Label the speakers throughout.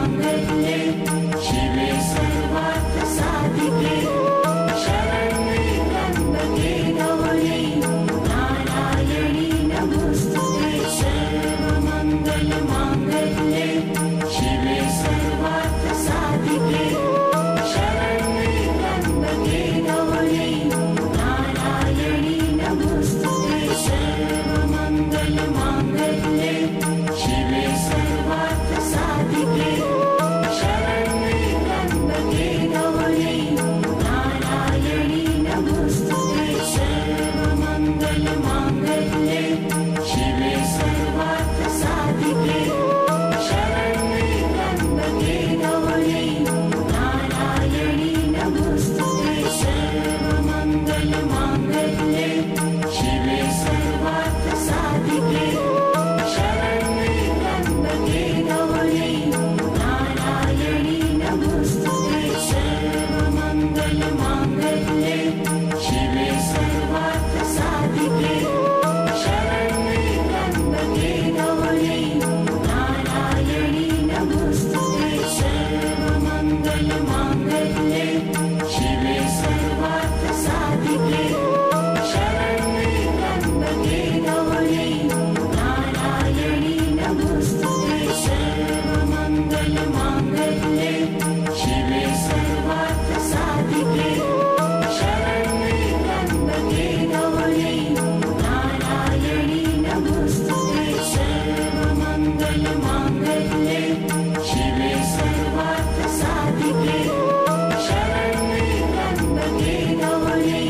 Speaker 1: सर्वमङ्गलमाङ्गल्ये शिवे सर्वार्थसाधिके शरण्ये त्र्यम्बके गौरी नारायणी नमोस्तुते सर्वमङ्गलमाङ्गल्ये शिवे सर्वार्थसाधिके शरण्ये त्र्यम्बके गौरी नारायणी नमोस्तुते सर्वमङ्गलमाङ्गल्ये शिवे सर्वार्थसाधिके शरण्ये त्र्यम्बके गौरी नारायणी नमोस्तुते सर्वमङ्गलमाङ्गल्ये शिवे सर्वार्थसाधिके शरण्ये त्र्यम्बके गौरी नारायणी नमोस्तुते सर्वमङ्गलमाङ्गल्ये शिवे सर्वार्थसाधिके शरण्ये त्र्यम्बके गौरी नारायणी नमोस्तुते सर्वमङ्गलमाङ्गल्ये शिवे सर्वार्थसाधिके शरण्ये त्र्यम्बके गौरी नारायणी नमोस्तुते सर्वमङ्गलमाङ्गल्ये शिवे सर्वार्थसाधिके शरण्ये त्र्यम्बके गौरी नारायणी नमोस्तुते सर्वमङ्गलमाङ्गल्ये शिवे सर्वार्थसाधिके शरण्ये त्र्यम्बके गौरी नारायणी नमोस्तुते सर्वमङ्गलमाङ्गल्ये शिवे सर्वार्थसाधिके शरण्ये त्र्यम्बके गौरी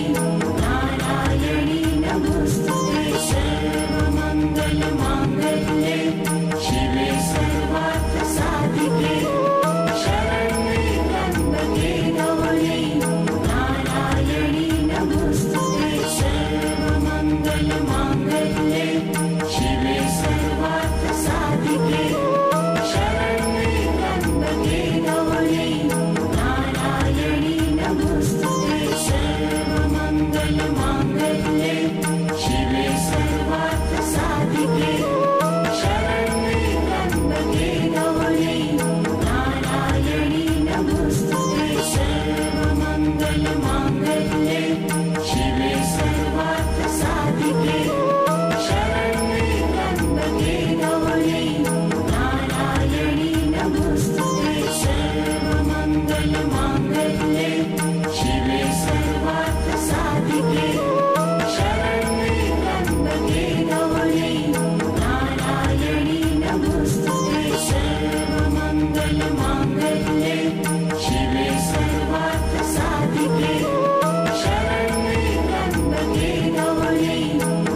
Speaker 1: नारायणी नमोस्तुते सर्वमङ्गलमाङ्गल्ये शिवे सर्वार्थसाधिके शरण्ये त्र्यम्बके गौरी नारायणी नमोस्तुते सर्वमङ्गलमाङ्गल्ये शिवे सर्वार्थसाधिके शरण्ये त्र्यम्बके गौरी नारायणी नमोस्तुते सर्वमङ्गलमाङ्गल्ये शिवे सर्वार्थसाधिके शरण्ये त्र्यम्बके गौरी नारायणी नमोस्तुते सर्वमङ्गलमाङ्गल्ये शिवे सर्वार्थसाधिके शरण्ये त्र्यम्बके गौरी नारायणी नमोस्तुते सर्वमङ्गलमाङ्गल्ये शिवे सर्वार्थसाधिके शरण्ये त्र्यम्बके गौरी नारायणी नमोस्तुते सर्वमङ्गलमाङ्गल्ये शिवे सर्वार्थसाधिके शरण्ये त्र्यम्बके गौरी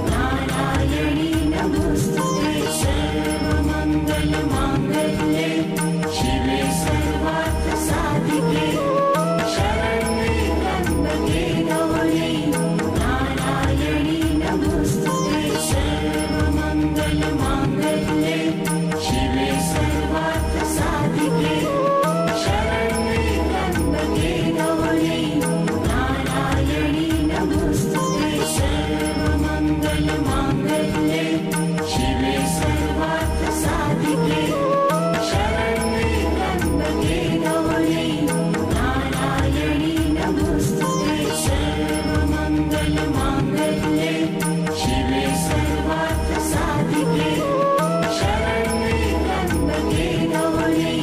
Speaker 1: नारायणी नमोस्तुते सर्वमङ्गलमाङ्गल्ये शिवे सर्वार्थसाधिके शरण्ये त्र्यम्बके गौरी नारायणी नमोस्तुते सर्वमङ्गलमाङ्गल्ये शिवे सर्वार्थसाधिके शरण्ये त्र्यम्बके गौरी नारायणी नमोस्तुते सर्वमङ्गलमाङ्गल्ये शिवे सर्वार्थसाधिके शरण्ये त्र्यम्बके गौरी नारायणी नमोस्तुते सर्वमङ्गलमाङ्गल्ये शिवे सर्वार्थसाधिके शरण्ये त्र्यम्बके गौरी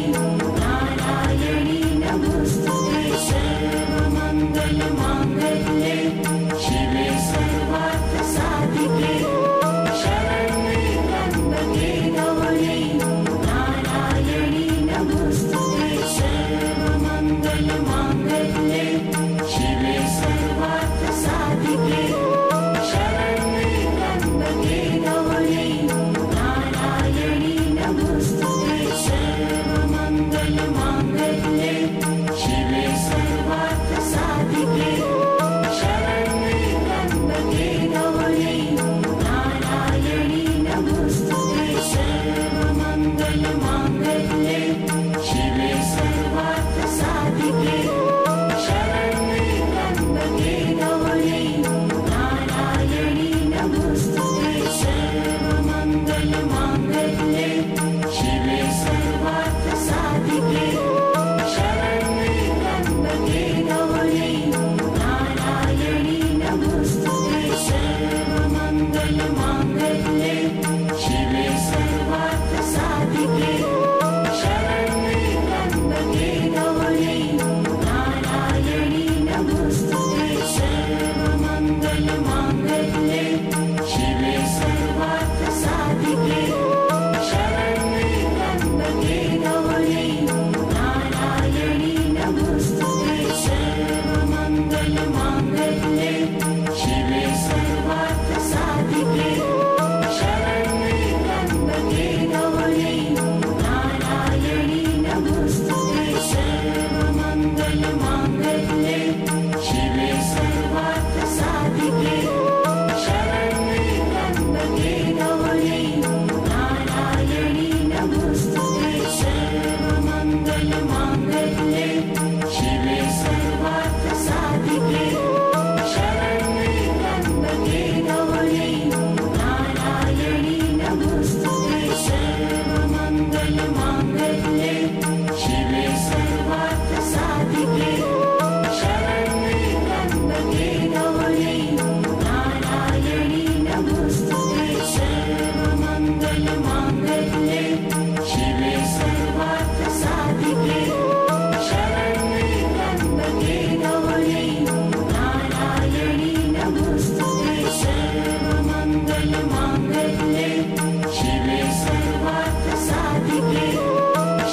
Speaker 1: साधिके शरण्ये त्र्यम्बके गौरी नारायणी नमोस्तुते सर्वमङ्गलमाङ्गल्ये शिवे सर्वार्थसाधिके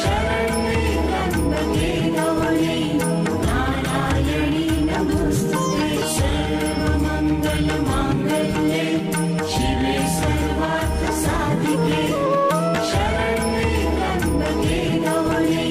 Speaker 1: शरण्ये त्र्यम्बके गौरी नारायणी नमोस्तुते सर्वमङ्गलमाङ्गल्ये शिवे सर्वार्थसाधिके शरण्ये त्र्यम्बके गौरी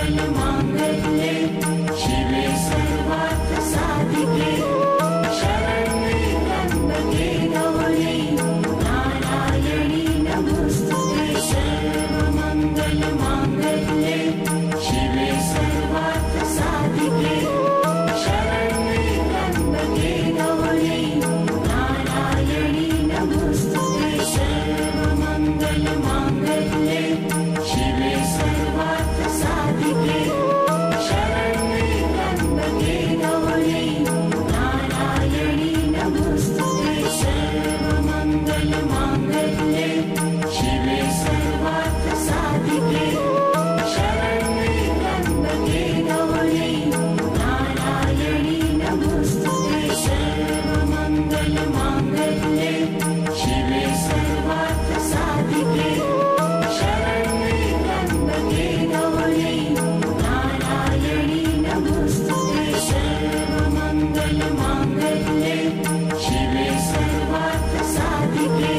Speaker 1: सर्वमङ्गलमाङ्गल्ये शिवे सर्वार्थसाधिके शरण्ये त्र्यम्बके गौरी नारायणी नमोस्तुते सर्वमङ्गलमाङ्गल्ये शिवे सर्वार्थसाधिके शरण्ये त्र्यम्बके गौरी नारायणी नमोस्तुते सर्वमङ्गलमाङ्गल्ये शिवे सर्वार्थसाधिके शरण्ये त्र्यम्बके गौरी नारायणी नमोस्तुते सर्वमङ्गलमाङ्गल्ये शिवे सर्वार्थसाधिके शरण्ये त्र्यम्बके गौरी नारायणी नमोस्तुते सर्वमङ्गलमाङ्गल्ये शिवे सर्वार्थसाधिके शरण्ये त्र्यम्बके गौरी नारायणी नमोस्तुते सर्वमङ्गलमाङ्गल्ये शिवे सर्वार्थसाधिके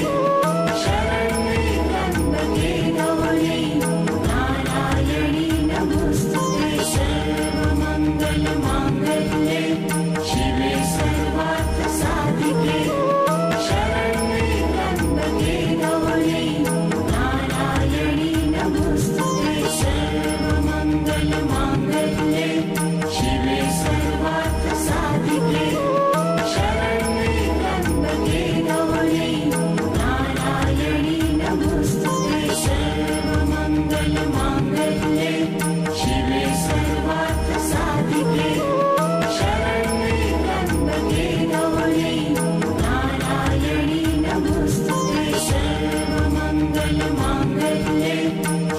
Speaker 1: शरण्ये त्र्यम्बके गौरी नारायणी नमोस्तुते सर्वमङ्गलमाङ्गल्ये शिवे सर्वार्थसाधिके शरण्ये त्र्यम्बके गौरी नारायणी नमोस्तुते सर्वमङ्गलमाङ्गल्ये शिवे सर्वार्थसाधिके शरण्ये त्र्यम्बके गौरी नारायणी नमोस्तुते सर्वमङ्गलमाङ्गल्ये शिवे सर्वार्थसाधिके शरण्ये त्र्यम्बके गौरी नारायणी नमोस्तुते सर्वमङ्गलमाङ्गल्ये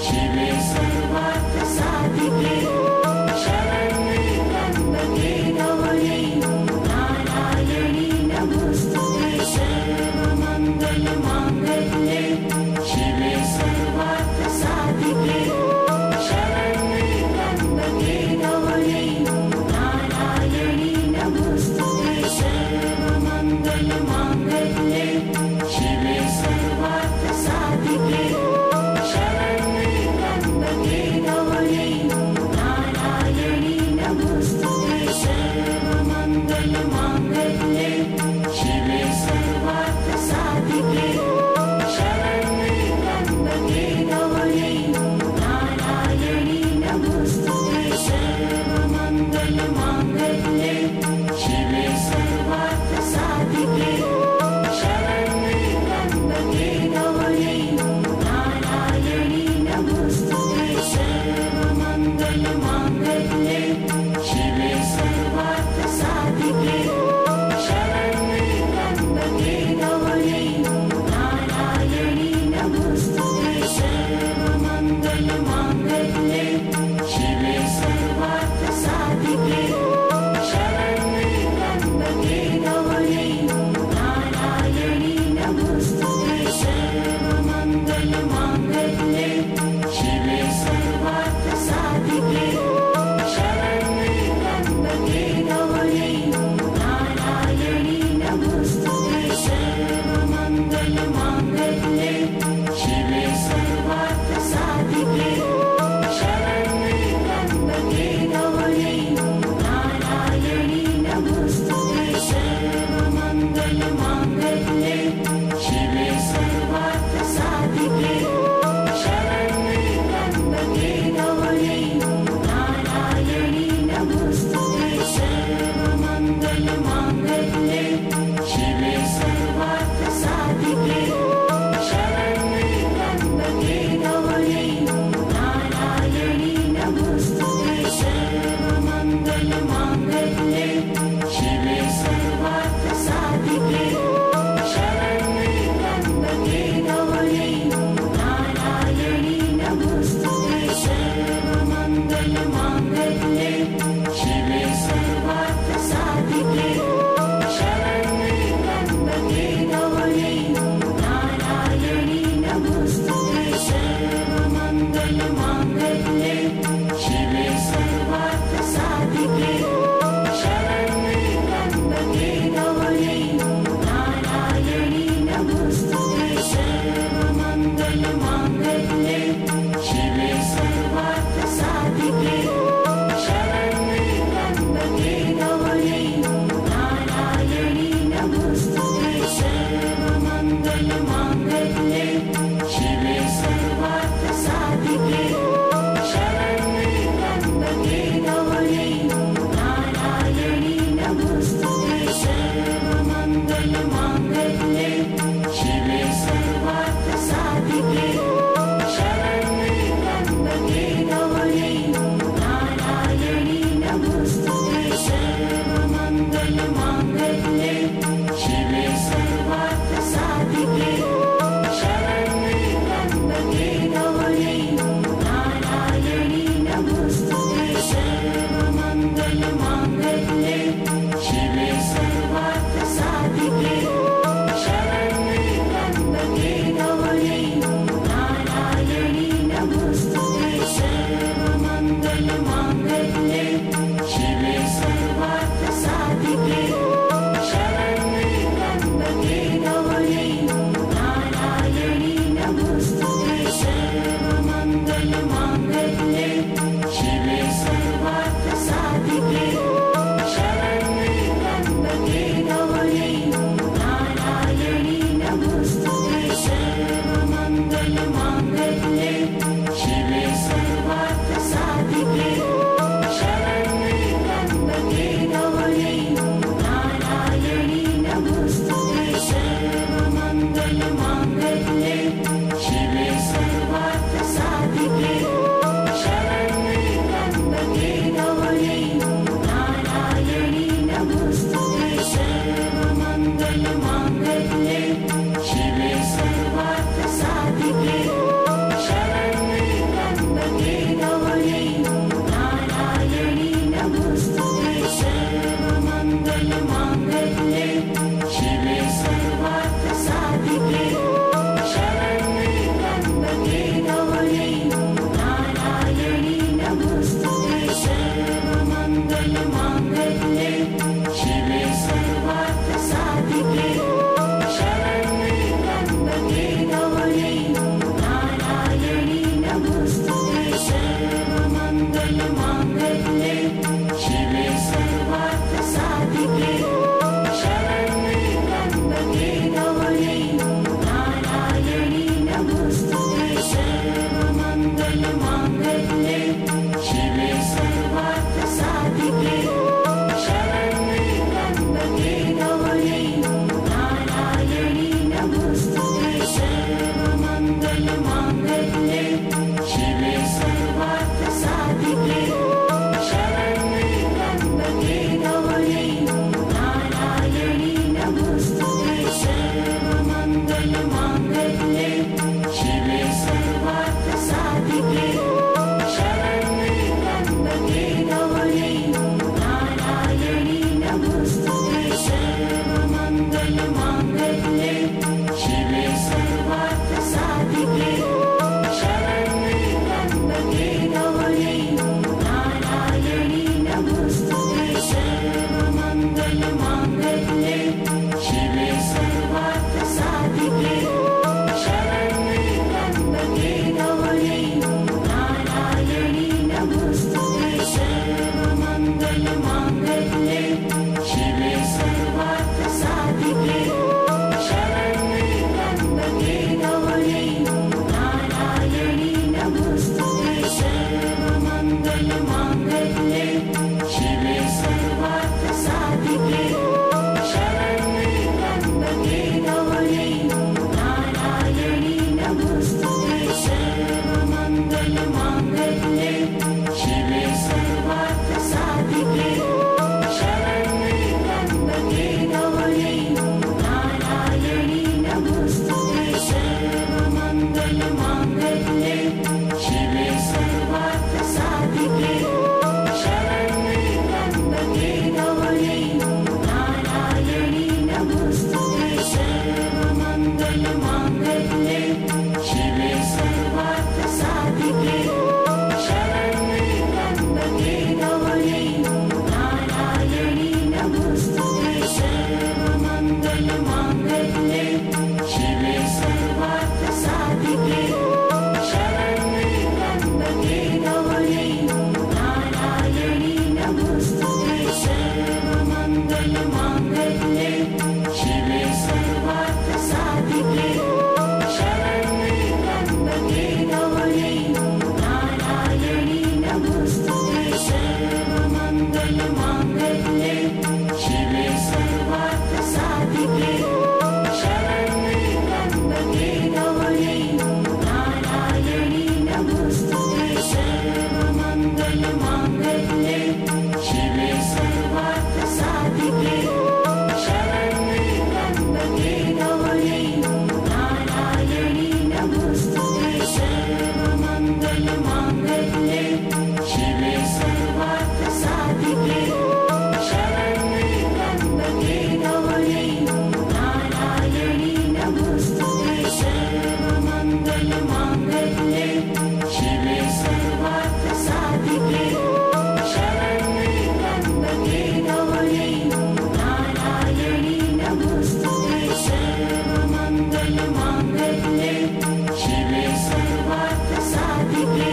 Speaker 1: शिवे सर्वार्थसाधिके शरण्ये त्र्यम्बके गौरी नारायणी नमोस्तुते सर्वमङ्गलमाङ्गल्ये शिवे सर्वार्थसाधिके शरण्ये त्र्यम्बके गौरी नारायणी नमोस्तुते सर्वमङ्गलमाङ्गल्ये शिवे सर्वार्थसाधिके शरण्ये त्र्यम्बके गौरी नारायणी नमोस्तुते सर्वमङ्गलमाङ्गल्ये शिवे सर्वार्थसाधिके शरण्ये त्र्यम्बके गौरी नारायणी नमोस्तुते सर्वमङ्गलमाङ्गल्ये शिवे सर्वार्थसाधिके शरण्ये त्र्यम्बके गौरी नारायणी नमोस्तुते सर्वमङ्गलमाङ्गल्ये शिवे सर्वार्थसाधिके शरण्ये त्र्यम्बके गौरी नारायणी नमोस्तुते सर्वमङ्गलमाङ्गल्ये शिवे सर्वार्थसाधिके शरण्ये त्र्यम्बके गौरी नारायणी नमोस्तुते सर्वमङ्गलमाङ्गल्ये शिवे सर्वार्थसाधिके शरण्ये त्र्यम्बके गौरी नारायणी नमोस्तुते सर्वमङ्गलमाङ्गल्ये शिवे सर्वार्थसाधिके शरण्ये सर्वमङ्गलमाङ्गल्ये शिवे सर्वार्थसाधिके शरण्ये त्र्यम्बके गौरी नारायणी नमोस्तुते सर्वमङ्गलमाङ्गल्ये शिवे सर्वार्थसाधिके शरण्ये त्र्यम्बके गौरी नारायणी नमोस्तुते सर्वमङ्गलमाङ्गल्ये शिवे सर्वार्थसाधिके शरण्ये त्र्यम्बके गौरी नारायणी नमोस्तुते सर्वमङ्गलमाङ्गल्ये शिवे सर्वार्थसाधिके शरण्ये त्र्यम्बके गौरी नारायणी नमोस्तुते सर्वमङ्गलमाङ्गल्ये शिवे सर्वार्थसाधिके शरण्ये त्र्यम्बके गौरी नारायणी नमोस्तुते सर्वमङ्गलमाङ्गल्ये शिवे सर्वार्थसाधिके शरण्ये त्र्यम्बके गौरी नारायणी नमोस्तुते सर्वमङ्गलमाङ्गल्ये शिवे सर्वार्थसाधिके शरण्ये त्र्यम्बके गौरी नारायणी नमोस्तुते सर्वमङ्गलमाङ्गल्ये शिवे सर्वार्थसाधिके शरण्ये त्र्यम्बके गौरी नारायणी नमोस्तुते सर्वमङ्गलमाङ्गल्ये शिवे सर्वार्थसाधिके शरण्ये त्र्यम्बके गौरी नारायणी नमोस्तुते सर्वमङ्गलमाङ्गल्ये शिवे सर्वार्थसाधिके शरण्ये त्र्यम्बके गौरी नारायणी नमोस्तुते सर्वमङ्गलमाङ्गल्ये शिवे सर्वार्थसाधिके शरण्ये त्र्यम्बके गौरी नारायणी नमोस्तुते सर्वमङ्गलमाङ्गल्ये शिवे सर्वार्थसाधिके शरण्ये त्र्यम्बके गौरी नारायणी नमोस्तुते सर्वमङ्गलमाङ्गल्ये शिवे सर्वार्थसाधिके शरण्ये त्र्यम्बके गौरी नारायणी नमोस्तुते सर्वमङ्गलमाङ्गल्ये शिवे सर्वार्थसाधिके शरण्ये त्र्यम्बके गौरी नारायणी नमोस्तुते सर्वमङ्गलमाङ्गल्ये शिवे सर्वार्थसाधिके शरण्ये त्र्यम्बके गौरी नारायणी नमोस्तुते सर्वमङ्गलमाङ्गल्ये शिवे सर्वार्थसाधिके शरण्ये त्र्यम्बके गौरी नारायणी नमोस्तुते सर्वमङ्गलमाङ्गल्ये शिवे सर्वार्थसाधिके शरण्ये त्र्यम्बके गौरी नारायणी नमोस्तुते सर्वमङ्गलमाङ्गल्ये शिवे सर्वार्थसाधिके शरण्ये त्र्यम्बके गौरी नारायणी नमोस्तुते सर्वमङ्गलमाङ्गल्ये शिवे सर्वार्थसाधिके शरण्ये त्र्यम्बके गौरी नारायणी नमोस्तुते सर्वमङ्गलमाङ्गल्ये शिवे सर्वार्थसाधिके शरण्ये त्र्यम्बके गौरी नारायणी नमोस्तुते सर्वमङ्गलमाङ्गल्ये शिवे सर्वार्थसाधिके शरण्ये त्र्यम्बके गौरी नारायणी नमोस्तुते सर्वमङ्गलमाङ्गल्ये शिवे सर्वार्थसाधिके शरण्ये त्र्यम्बके गौरी नारायणी नमोस्तुते सर्वमङ्गलमाङ्गल्ये शिवे सर्वार्थसाधिके शरण्ये त्र्यम्बके गौरी नारायणी नमोस्तुते सर्वमङ्गलमाङ्गल्ये शिवे सर्वार्थसाधिके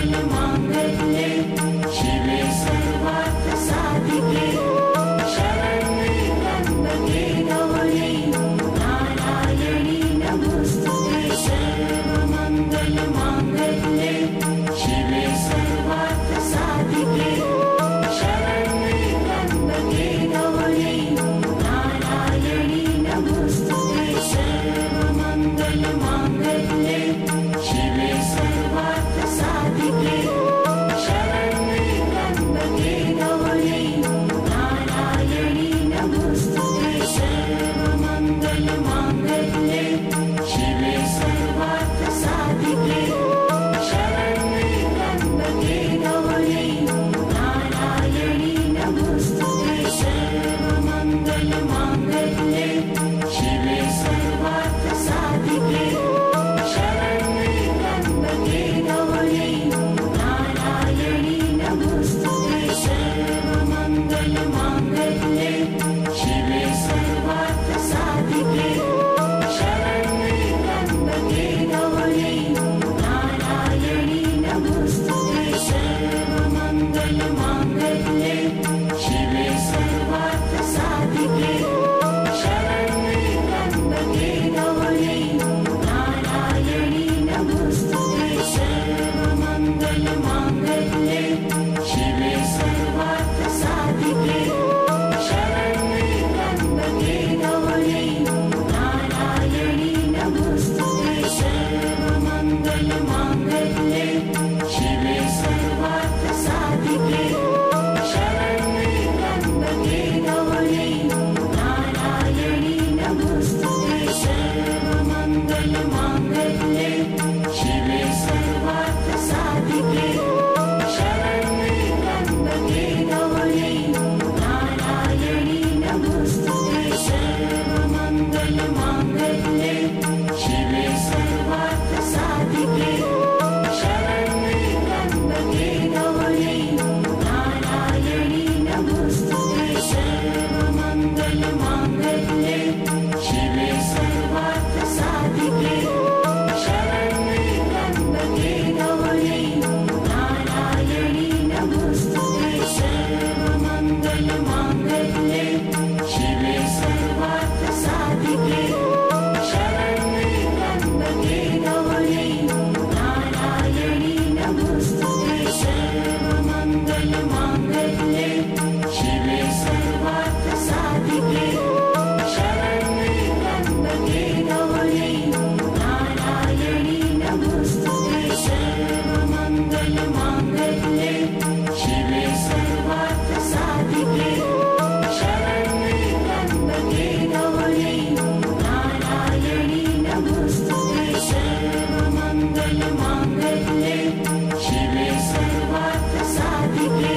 Speaker 1: सर्वमङ्गलमाङ्गल्ये शिवे सर्वार्थसाधिके शरण्ये त्र्यम्बके गौरी नारायणी नमोस्तुते सर्वमङ्गलमाङ्गल्ये शिवे सर्वार्थसाधिके शरण्ये त्र्यम्बके गौरी नारायणी नमोस्तुते सर्वमङ्गलमाङ्गल्ये शिवे सर्वार्थसाधिके शरण्ये त्र्यम्बके गौरी नारायणी नमोस्तुते सर्वमङ्गलमाङ्गल्ये शिवे सर्वार्थसाधिके शरण्ये त्र्यम्बके गौरी नारायणी नमोस्तुते सर्वमङ्गलमाङ्गल्ये शिवे सर्वार्थसाधिके शरण्ये त्र्यम्बके गौरी नारायणी नमोस्तुते सर्वमङ्गलमाङ्गल्ये शिवे सर्वार्थसाधिके शरण्ये त्र्यम्बके गौरी नारायणी नमोस्तुते सर्वमङ्गलमाङ्गल्ये शिवे सर्वार्थसाधिके शरण्ये त्र्यम्बके गौरी नारायणी नमोस्तुते सर्वमङ्गलमाङ्गल्ये शिवे सर्वार्थसाधिके शरण्ये त्र्यम्बके गौरी नारायणी नमोस्तुते सर्वमङ्गलमाङ्गल्ये शिवे सर्वार्थसाधिके शरण्ये त्र्यम्बके गौरी नारायणी नमोस्तुते सर्वमङ्गलमाङ्गल्ये शिवे सर्वार्थसाधिके शरण्ये त्र्यम्बके गौरी नारायणी नमोस्तुते सर्वमङ्गलमाङ्गल्ये शिवे सर्वार्थसाधिके शरण्ये त्र्यम्बके गौरी नारायणी नमोस्तुते सर्वमङ्गलमाङ्गल्ये शिवे सर्वार्थसाधिके शरण्ये त्र्यम्बके गौरी नारायणी नमोस्तुते सर्वमङ्गलमाङ्गल्ये शिवे सर्वार्थसाधिके शरण्ये त्र्यम्बके गौरी नारायणी नमोस्तुते सर्वमङ्गलमाङ्गल्ये शिवे सर्वार्थसाधिके शरण्ये त्र्यम्बके गौरी नारायणी नमोस्तुते सर्वमङ्गलमाङ्गल्ये शिवे सर्वार्थसाधिके शरण्ये त्र्यम्बके गौरी नारायणी नमोस्तुते सर्वमङ्गलमाङ्गल्ये शिवे सर्वार्थसाधिके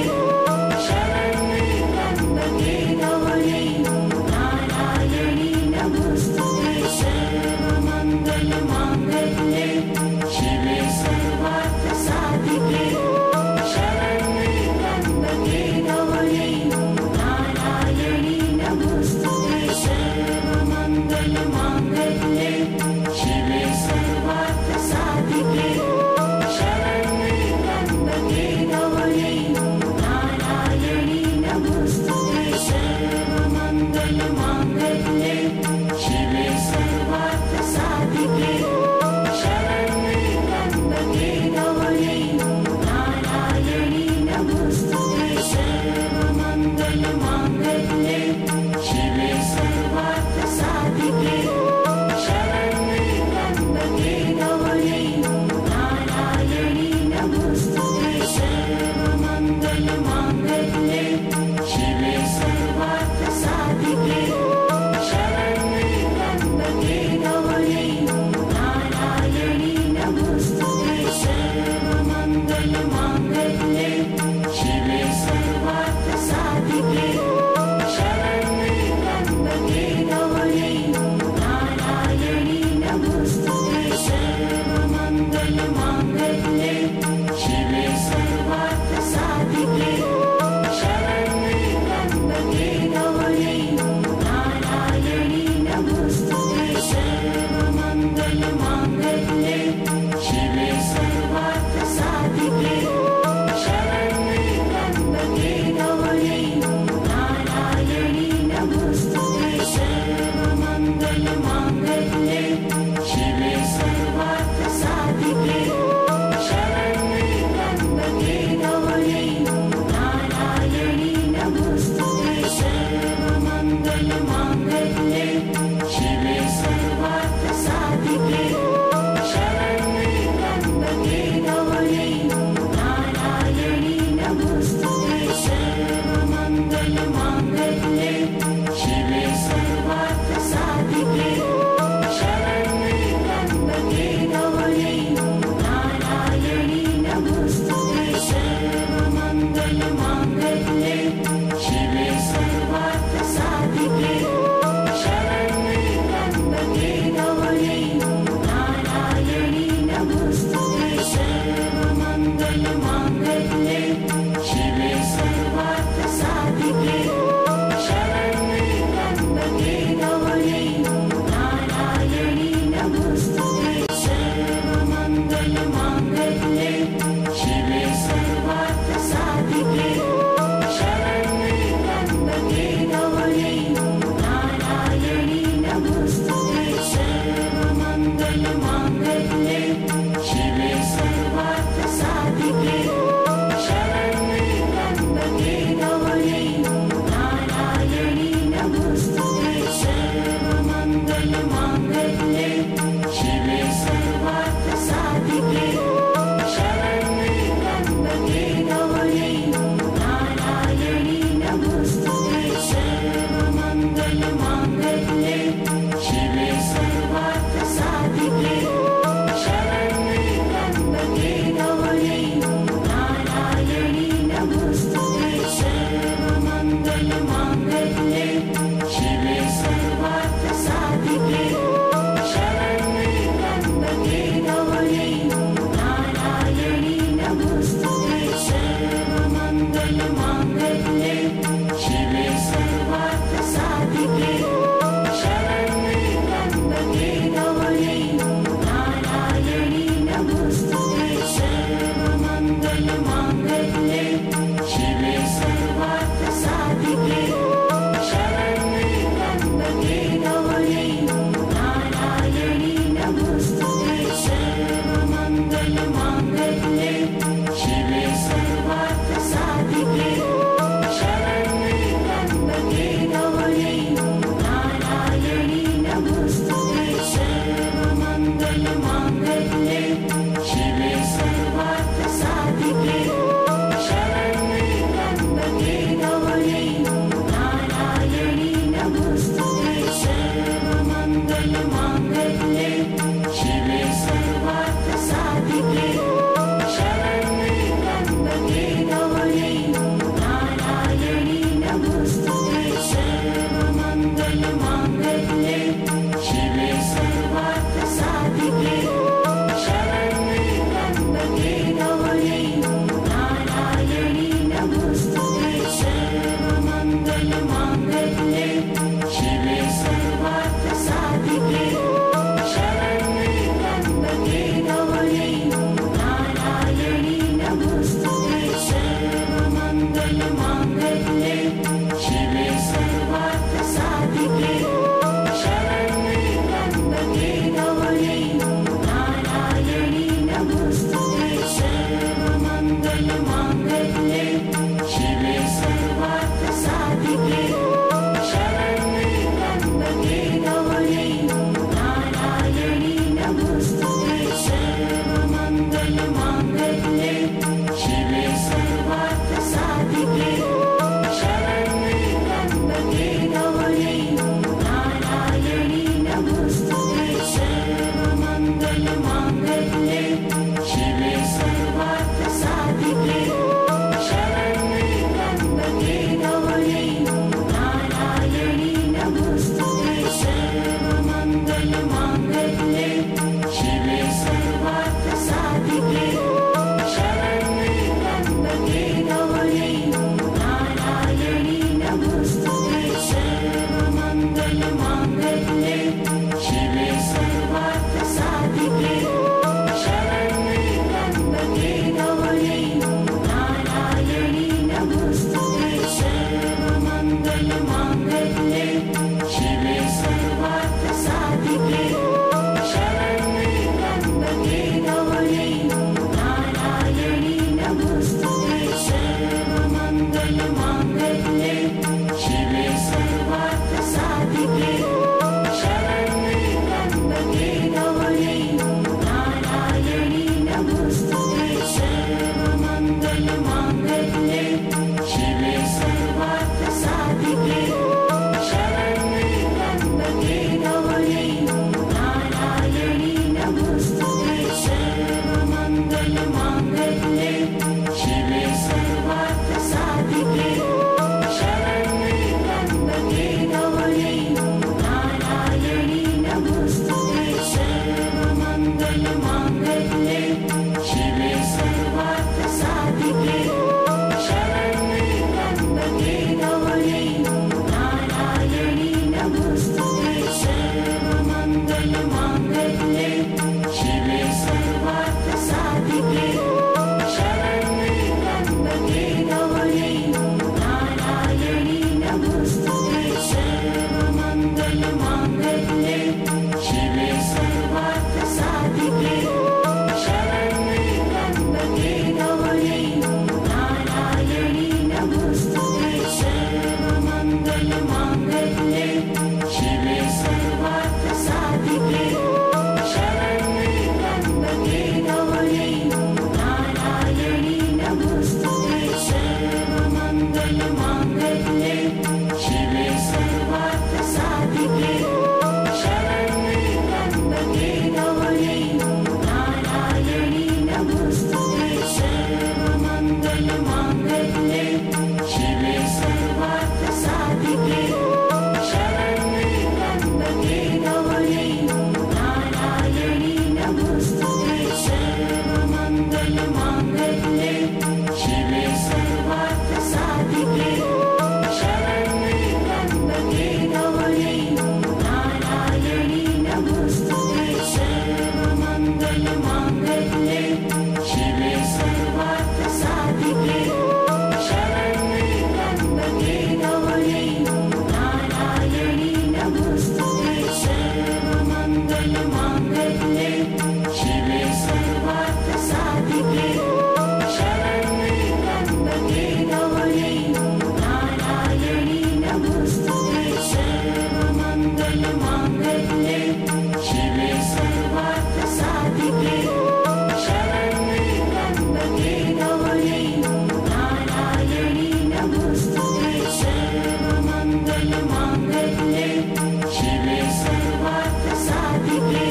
Speaker 1: शरण्ये त्र्यम्बके गौरी नारायणी नमोस्तुते सर्वमङ्गलमाङ्गल्ये शिवे सर्वार्थसाधिके शरण्ये त्र्यम्बके गौरी नारायणी नमोस्तुते सर्वमङ्गलमाङ्गल्ये शिवे सर्वार्थसाधिके शरण्ये त्र्यम्बके गौरी नारायणी नमोस्तुते सर्वमङ्गलमाङ्गल्ये शिवे सर्वार्थसाधिके शरण्ये त्र्यम्बके गौरी नारायणी नमोस्तुते सर्वमङ्गलमाङ्गल्ये शिवे सर्वार्थसाधिके शरण्ये त्र्यम्बके गौरी नारायणी नमोस्तुते सर्वमङ्गलमाङ्गल्ये शिवे सर्वार्थसाधिके शरण्ये त्र्यम्बके गौरी नारायणी नमोस्तुते सर्वमङ्गलमाङ्गल्ये शिवे सर्वार्थसाधिके शरण्ये त्र्यम्बके गौरी नारायणी नमोस्तुते सर्वमङ्गलमाङ्गल्ये शिवे सर्वार्थसाधिके शरण्ये त्र्यम्बके गौरी नारायणी नमोस्तुते सर्वमङ्गलमाङ्गल्ये शिवे सर्वार्थसाधिके सर्वमङ्गलमाङ्गल्ये शिवे सर्वार्थसाधिके शरण्ये त्र्यम्बके गौरी नारायणी नमोस्तुते सर्वमङ्गलमाङ्गल्ये शिवे सर्वार्थसाधिके शरण्ये त्र्यम्बके गौरी नारायणी नमोस्तुते सर्वमङ्गलमाङ्गल्ये शिवे सर्वार्थसाधिके शरण्ये त्र्यम्बके गौरी नारायणी नमोस्तुते सर्वमङ्गलमाङ्गल्ये शिवे सर्वार्थसाधिके शरण्ये त्र्यम्बके गौरी नारायणी नमोस्तुते सर्वमङ्गलमाङ्गल्ये शिवे सर्वार्थसाधिके शरण्ये त्र्यम्बके गौरी नारायणी नमोस्तुते सर्वमङ्गलमाङ्गल्ये शिवे सर्वार्थसाधिके शरण्ये त्र्यम्बके गौरी नारायणी नमोस्तुते सर्वमङ्गलमाङ्गल्ये शिवे सर्वार्थसाधिके शरण्ये त्र्यम्बके गौरी नारायणी नमोस्तुते सर्वमङ्गलमाङ्गल्ये शिवे सर्वार्थसाधिके शरण्ये त्र्यम्बके गौरी नारायणी नमोस्तुते सर्वमङ्गलमाङ्गल्ये शिवे सर्वार्थसाधिके शरण्ये त्र्यम्बके गौरी नारायणी नमोस्तुते सर्वमङ्गलमाङ्गल्ये शिवे सर्वार्थसाधिके शरण्ये त्र्यम्बके गौरी नारायणी नमोस्तुते सर्वमङ्गलमाङ्गल्ये शिवे सर्वार्थसाधिके शरण्ये त्र्यम्बके गौरी नारायणी नमोस्तुते सर्वमङ्गलमाङ्गल्ये शिवे सर्वार्थसाधिके शरण्ये त्र्यम्बके गौरी नारायणी नमोस्तुते सर्वमङ्गलमाङ्गल्ये शिवे सर्वार्थसाधिके शरण्ये त्र्यम्बके गौरी नारायणी नमोस्तुते सर्वमङ्गलमाङ्गल्ये शिवे सर्वार्थसाधिके शरण्ये त्र्यम्बके गौरी नारायणी नमोस्तुते सर्वमङ्गलमाङ्गल्ये शिवे सर्वार्थसाधिके शरण्ये त्र्यम्बके गौरी नारायणी नमोस्तुते सर्वमङ्गलमाङ्गल्ये शिवे सर्वार्थसाधिके शरण्ये त्र्यम्बके गौरी नारायणी नमोस्तुते सर्वमङ्गलमाङ्गल्ये शिवे सर्वार्थसाधिके शरण्ये त्र्यम्बके गौरी नारायणी नमोस्तुते सर्वमङ्गलमाङ्गल्ये शिवे सर्वार्थसाधिके शरण्ये त्र्यम्बके गौरी साधिके शरण्ये त्र्यम्बके गौरी नारायणी नमोस्तुते सर्वमङ्गलमाङ्गल्ये शिवे सर्वार्थसाधिके शरण्ये त्र्यम्बके गौरी नारायणी नमोस्तुते सर्वमङ्गलमाङ्गल्ये शिवे सर्वार्थसाधिके शरण्ये त्र्यम्बके गौरी नारायणी नमोस्तुते सर्वमङ्गलमाङ्गल्ये शिवे सर्वार्थसाधिके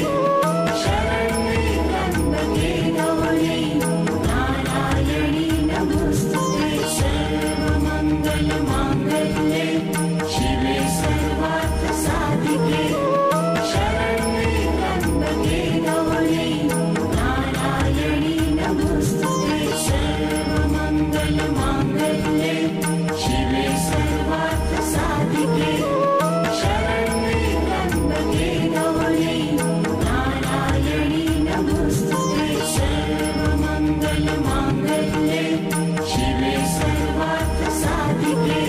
Speaker 1: शरण्ये त्र्यम्बके गौरी नारायणी नमोस्तुते सर्वमङ्गलमाङ्गल्ये शिवे सर्वार्थसाधिके शरण्ये त्र्यम्बके गौरी नारायणी नमोस्तुते सर्वमङ्गलमाङ्गल्ये शिवे सर्वार्थसाधिके शरण्ये त्र्यम्बके गौरी नारायणी नमोस्तुते सर्वमङ्गलमाङ्गल्ये शिवे सर्वार्थसाधिके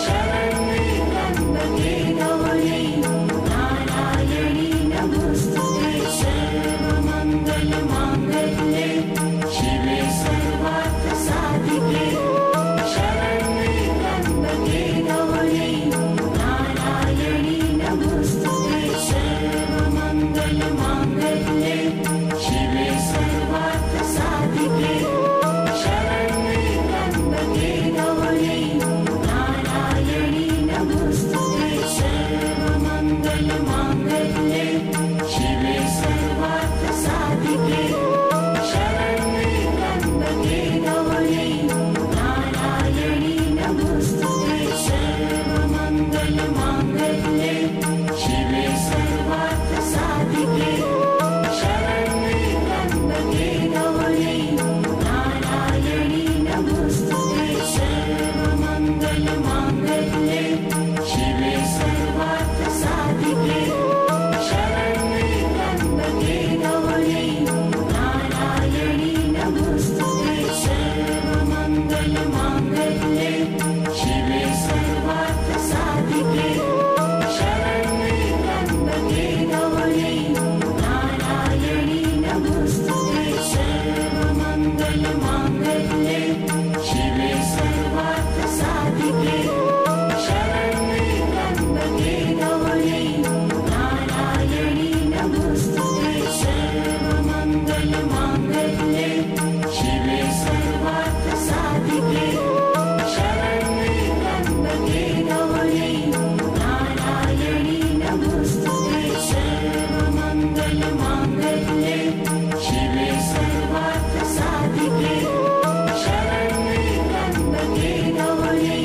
Speaker 1: शरण्ये त्र्यम्बके गौरी नारायणी नमोस्तुते सर्वमङ्गलमाङ्गल्ये शिवे सर्वार्थसाधिके शरण्ये त्र्यम्बके गौरी नारायणी नमोस्तुते सर्वमङ्गलमाङ्गल्ये शिवे सर्वार्थसाधिके शरण्ये त्र्यम्बके गौरी नारायणी नमोस्तुते सर्वमङ्गलमाङ्गल्ये शिवे सर्वार्थसाधिके शरण्ये त्र्यम्बके गौरी नारायणी नमोस्तुते सर्वमङ्गलमाङ्गल्ये शिवे सर्वार्थसाधिके शरण्ये त्र्यम्बके गौरी नारायणी नमोस्तुते सर्वमङ्गलमाङ्गल्ये शिवे सर्वार्थसाधिके शरण्ये त्र्यम्बके गौरी नारायणी नमोस्तुते सर्वमङ्गलमाङ्गल्ये शिवे सर्वार्थसाधिके शरण्ये त्र्यम्बके गौरी नारायणी नमोस्तुते सर्वमङ्गलमाङ्गल्ये शिवे सर्वार्थसाधिके शरण्ये त्र्यम्बके गौरी नारायणी नमोस्तुते सर्वमङ्गलमाङ्गल्ये शिवे सर्वार्थसाधिके शरण्ये त्र्यम्बके गौरी नारायणी नमोस्तुते सर्वमङ्गलमाङ्गल्ये शिवे सर्वार्थसाधिके शरण्ये त्र्यम्बके गौरी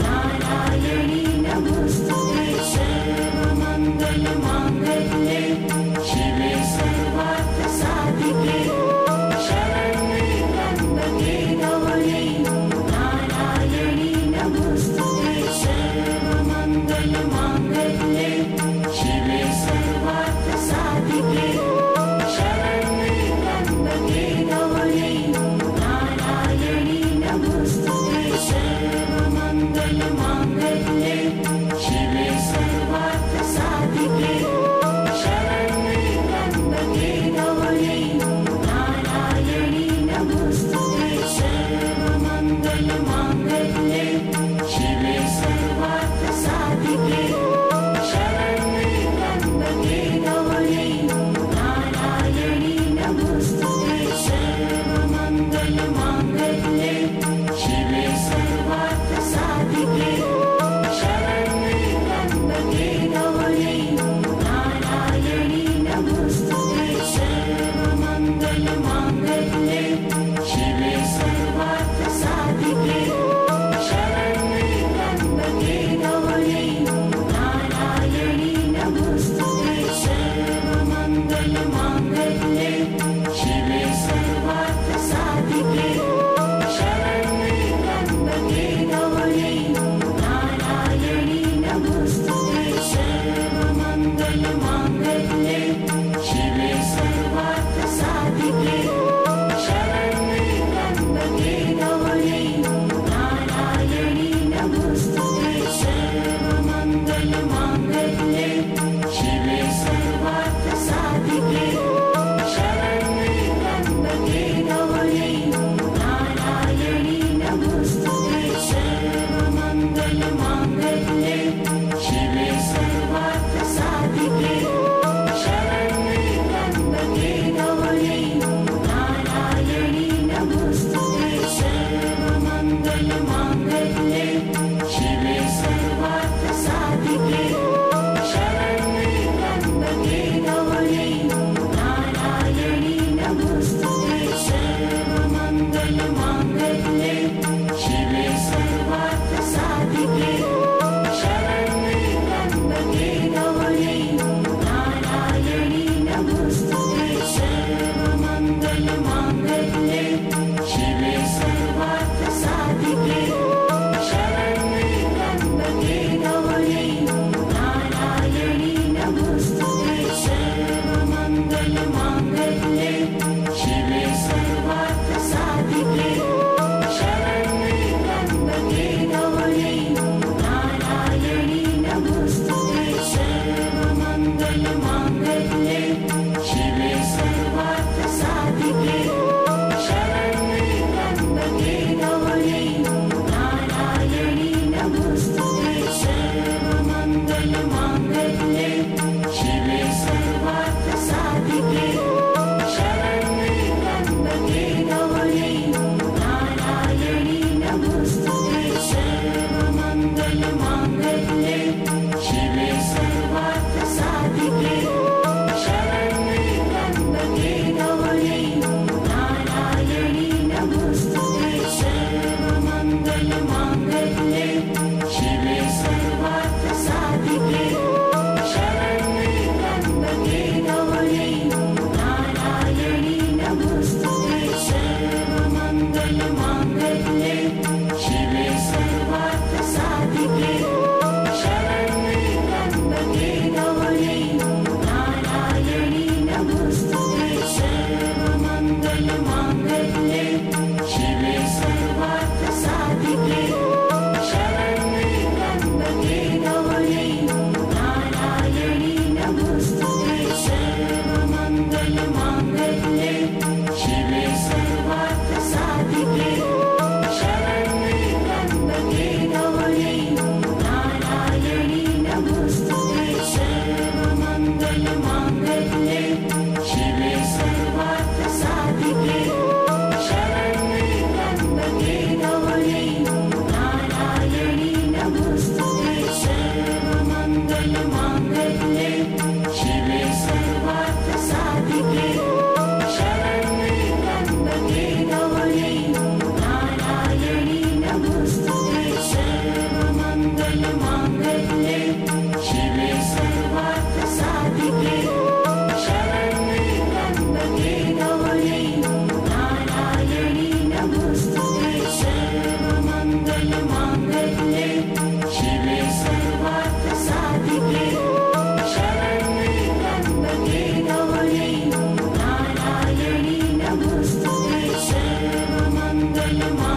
Speaker 1: नारायणी नमोस्तुते सर्वमङ्गलमाङ्गल्ये शिवे सर्वार्थसाधिके शरण्ये त्र्यम्बके गौरी नारायणी नमोस्तुते सर्वमङ्गलमाङ्गल्ये शिवे सर्वार्थसाधिके शरण्ये त्र्यम्बके गौरी नारायणी नमोस्तुते सर्वमङ्गलमाङ्गल्ये शिवे सर्वार्थसाधिके शरण्ये त्र्यम्बके गौरी नारायणी नमोस्तुते सर्वमङ्गलमाङ्गल्ये शिवे सर्वार्थसाधिके शरण्ये त्र्यम्बके गौरी नारायणी नमोस्तुते सर्वमङ्गलमाङ्गल्ये शिवे सर्वार्थसाधिके शरण्ये त्र्यम्बके गौरी नारायणी नमोस्तुते सर्वमङ्गलमाङ्गल्ये शिवे सर्वार्थसाधिके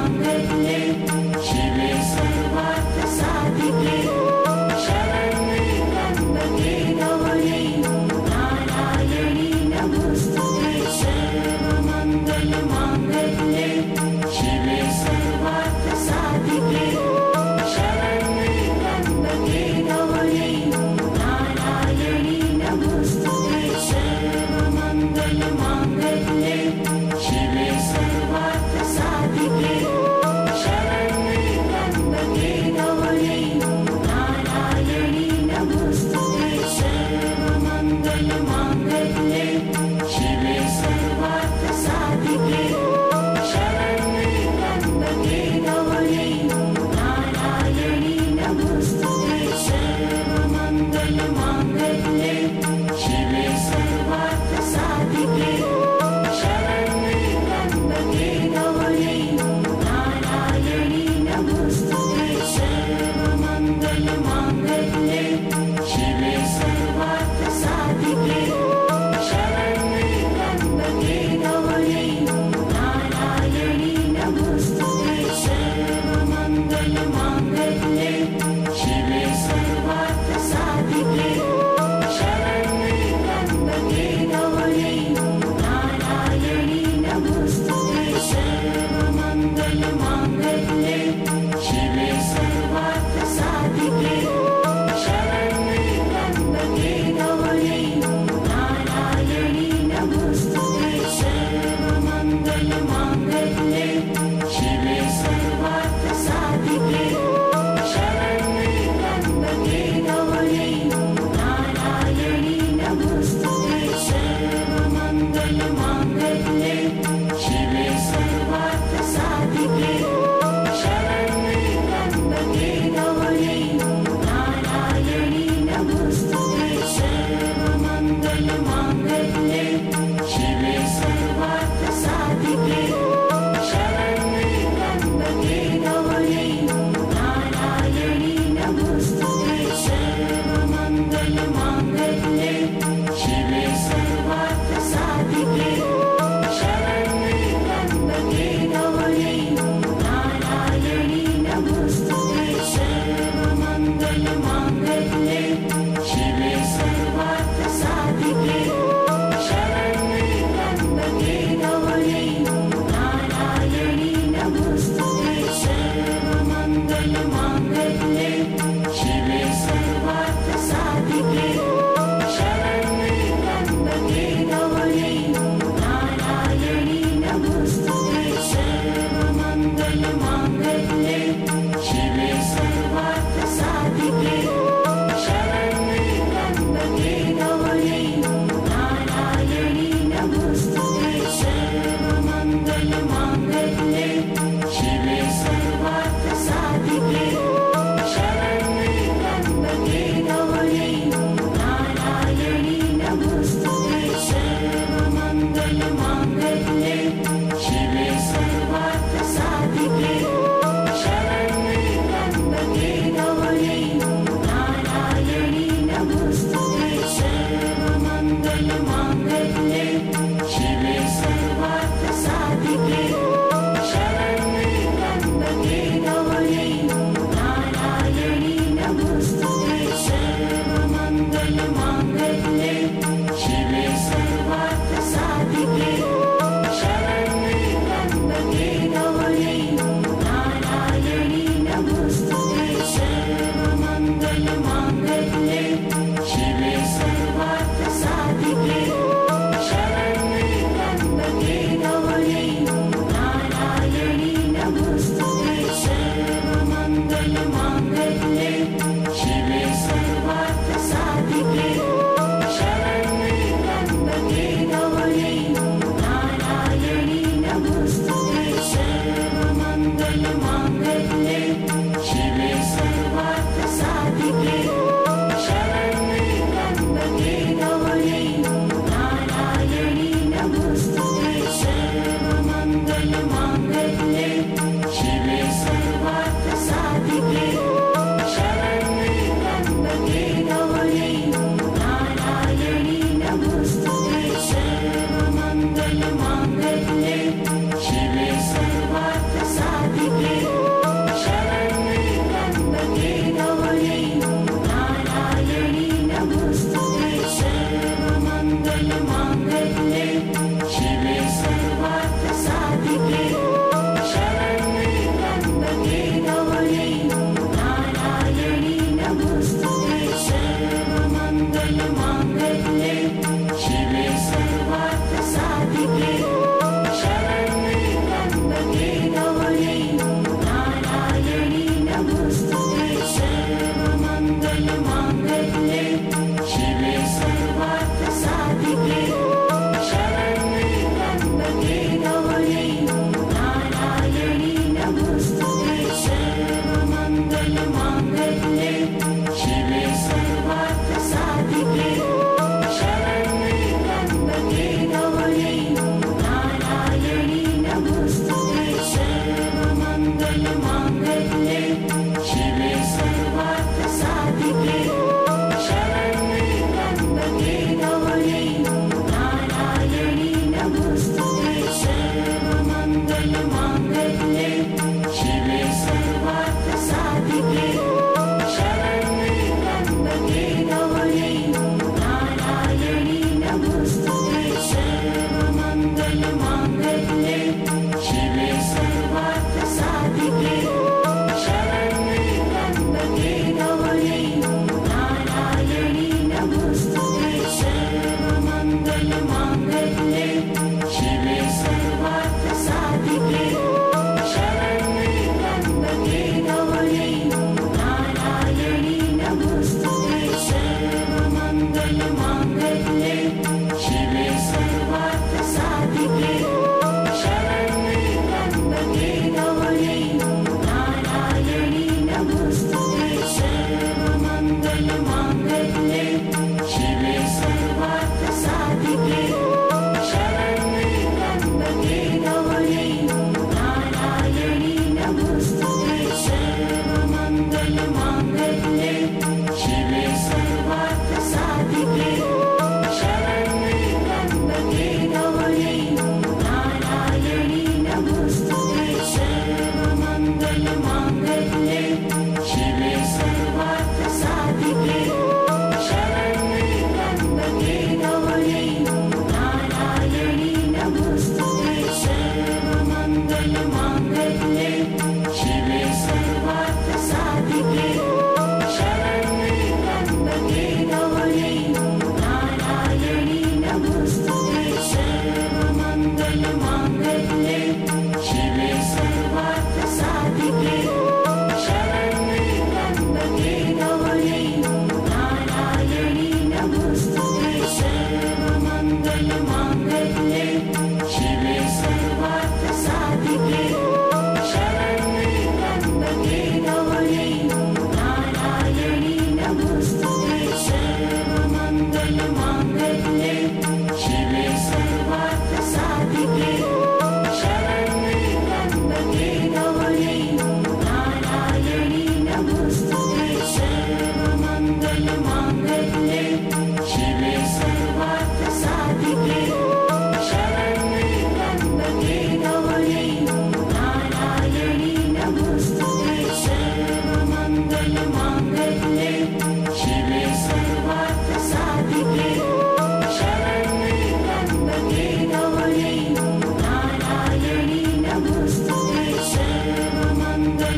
Speaker 1: सर्वमङ्गलमाङ्गल्ये शिवे सर्वार्थसाधिके शरण्ये त्र्यम्बके गौरी नारायणी नमोस्तुते सर्वमङ्गलमाङ्गल्ये शिवे सर्वार्थसाधिके शरण्ये त्र्यम्बके गौरी नारायणी नमोस्तुते सर्वमङ्गलमाङ्गल्ये शिवे सर्वार्थसाधिके शरण्ये त्र्यम्बके गौरी नारायणी नमोस्तुते सर्वमङ्गलमाङ्गल्ये शिवे सर्वार्थसाधिके शरण्ये त्र्यम्बके गौरी नारायणी नमोस्तुते सर्वमङ्गलमाङ्गल्ये शिवे सर्वार्थसाधिके शरण्ये त्र्यम्बके गौरी नारायणी नमोस्तुते सर्वमङ्गलमाङ्गल्ये शिवे सर्वार्थसाधिके शरण्ये त्र्यम्बके गौरी नारायणी नमोस्तुते सर्वमङ्गलमाङ्गल्ये शिवे सर्वार्थसाधिके शरण्ये त्र्यम्बके गौरी नारायणी नमोस्तुते सर्वमङ्गलमाङ्गल्ये शिवे सर्वार्थसाधिके शरण्ये त्र्यम्बके गौरी नारायणी नमोस्तुते सर्वमङ्गलमाङ्गल्ये शिवे सर्वार्थसाधिके शरण्ये त्र्यम्बके गौरी नारायणी नमोस्तुते सर्वमङ्गलमाङ्गल्ये शिवे सर्वार्थसाधिके शरण्ये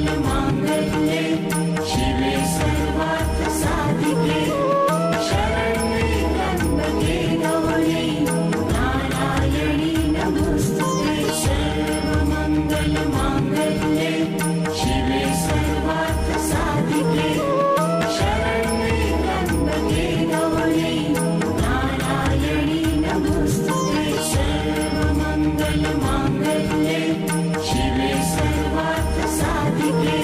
Speaker 1: सर्वमङ्गलमाङ्गल्ये शिवे सर्वार्थसाधिके शरण्ये त्र्यम्बके गौरी नारायणी नमोस्तुते सर्वमङ्गलमाङ्गल्ये शिवे सर्वार्थसाधिके शरण्ये त्र्यम्बके गौरी नारायणी नमोस्तुते सर्वमङ्गलमाङ्गल्ये शिवे सर्वार्थसाधिके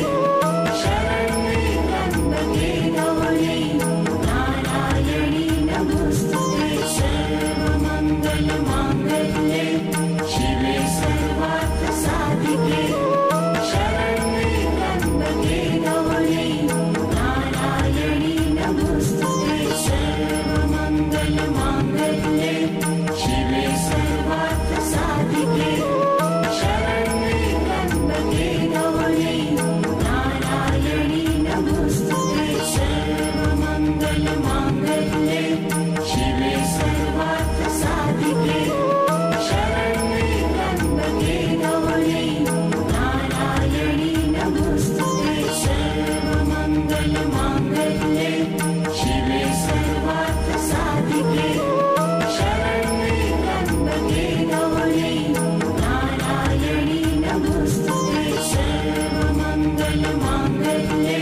Speaker 1: शरण्ये त्र्यम्बके गौरी नारायणी नमोस्तुते सर्वमङ्गलमाङ्गल्ये शिवे सर्वार्थसाधिके शरण्ये त्र्यम्बके गौरी नारायणी नमोस्तुते सर्वमङ्गलमाङ्गल्ये शिवे सर्वार्थसाधिके शरण्ये त्र्यम्बके गौरी नारायणी नमोस्तुते सर्वमङ्गलमाङ्गल्ये शिवे सर्वार्थसाधिके शरण्ये त्र्यम्बके गौरी नारायणी नमोस्तुते सर्वमङ्गलमाङ्गल्ये शिवे सर्वार्थसाधिके शरण्ये त्र्यम्बके गौरी नारायणी नमोस्तुते सर्वमङ्गलमाङ्गल्ये